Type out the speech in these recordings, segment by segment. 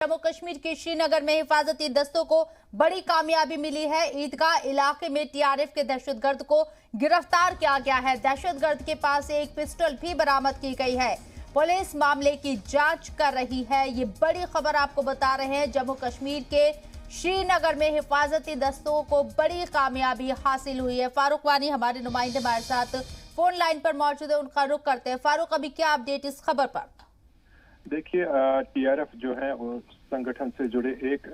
जम्मू कश्मीर के श्रीनगर में हिफाजती दस्तों को बड़ी कामयाबी मिली है। ईदगाह इलाके में टीआरएफ के दहशतगर्द को गिरफ्तार किया गया है। दहशतगर्द के पास एक पिस्टल भी बरामद की गई है। पुलिस मामले की जांच कर रही है। ये बड़ी खबर आपको बता रहे हैं। जम्मू कश्मीर के श्रीनगर में हिफाजती दस्तों को बड़ी कामयाबी हासिल हुई है। फारूक वानी हमारे नुमाइंदे हमारे साथ फोन लाइन पर मौजूद है, उनका रुख करते हैं। फारूक, अभी क्या अपडेट इस खबर पर? देखिए, टीआरएफ जो है उस संगठन से जुड़े एक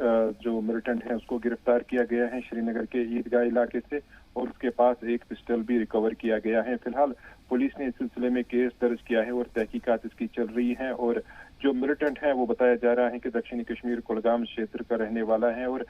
जो मिलिटेंट है उसको गिरफ्तार किया गया है श्रीनगर के ईदगाह इलाके से, और उसके पास एक पिस्टल भी रिकवर किया गया है। फिलहाल पुलिस ने इस सिलसिले में केस दर्ज किया है और तहकीकात इसकी चल रही है। और जो मिलिटेंट है वो बताया जा रहा है कि दक्षिणी कश्मीर कुलगाम क्षेत्र का रहने वाला है और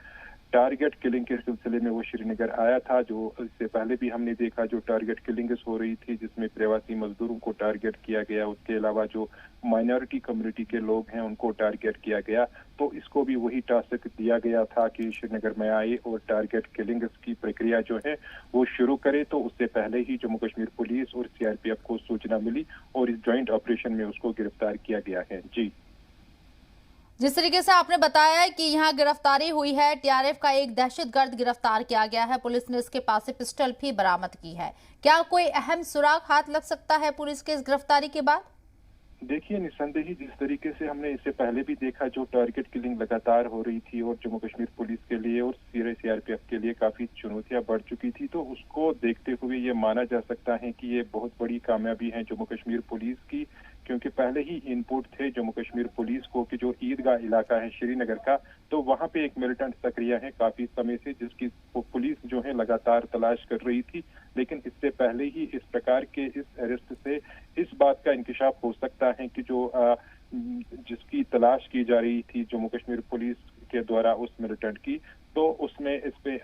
टारगेट किलिंग के सिलसिले में वो श्रीनगर आया था। जो इससे पहले भी हमने देखा जो टारगेट किलिंग हो रही थी जिसमें प्रवासी मजदूरों को टारगेट किया गया, उसके अलावा जो माइनॉरिटी कम्युनिटी के लोग हैं उनको टारगेट किया गया। तो इसको भी वही टास्क दिया गया था कि श्रीनगर में आए और टारगेट किलिंग की प्रक्रिया जो है वो शुरू करे। तो उससे पहले ही जम्मू कश्मीर पुलिस और सीआरपीएफ को सूचना मिली और इस ज्वाइंट ऑपरेशन में उसको गिरफ्तार किया गया है। जी, जिस तरीके से आपने बताया है कि यहाँ गिरफ्तारी हुई है, टीआरएफ का एक दहशतगर्द गिरफ्तार किया गया है। पुलिस ने इसके पास से पिस्टल भी बरामद की है। क्या कोई अहम सुराग हाथ लग सकता है पुलिस के इस गिरफ्तारी के बाद? देखिए, निस्संदेही जिस तरीके से हमने इससे पहले भी देखा जो टारगेट किलिंग लगातार हो रही थी और जम्मू कश्मीर पुलिस के लिए और सीआरपीएफ के लिए काफी चुनौतियां बढ़ चुकी थी, तो उसको देखते हुए ये माना जा सकता है कि ये बहुत बड़ी कामयाबी है जम्मू कश्मीर पुलिस की, क्योंकि पहले ही इनपुट थे जम्मू कश्मीर पुलिस को कि जो ईदगाह इलाका है श्रीनगर का, तो वहां पे एक मिलिटेंट सक्रिय है काफी समय से जिसकी पुलिस जो है लगातार तलाश कर रही थी। लेकिन इससे पहले ही इस प्रकार के इस अरेस्ट से इस बात का इंकशाफ हो सकता है कि जो जिसकी तलाश की जा रही थी जम्मू कश्मीर पुलिस के द्वारा उस मिलिटेंट की, तो उसमें इस पे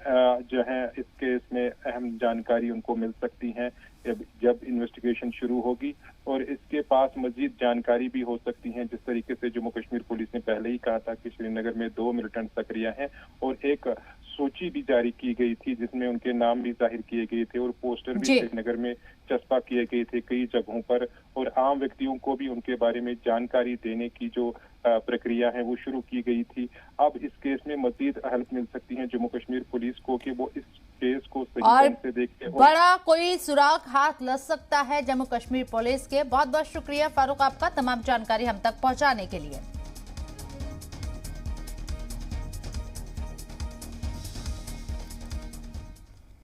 जो है इस केस में अहम जानकारी उनको मिल सकती है जब इन्वेस्टिगेशन शुरू होगी। और इसके पास मजीद जानकारी भी हो सकती है। जिस तरीके से जम्मू कश्मीर पुलिस ने पहले ही कहा था कि श्रीनगर में 2 मिलिटेंट सक्रिय हैं और एक सूची भी जारी की गई थी जिसमें उनके नाम भी जाहिर किए गए थे और पोस्टर भी श्रीनगर में चस्पा किए गए थे कई जगहों पर, और आम व्यक्तियों को भी उनके बारे में जानकारी देने की जो प्रक्रिया है वो शुरू की गई थी। अब इस केस में मजीद हेल्प मिल सकती है जम्मू कश्मीर पुलिस को कि वो इस केस को सही ढंग से देखते हो। बड़ा कोई सुराग हाथ लग सकता है जम्मू कश्मीर पुलिस के। बहुत बहुत शुक्रिया फारूक आपका तमाम जानकारी हम तक पहुंचाने के लिए।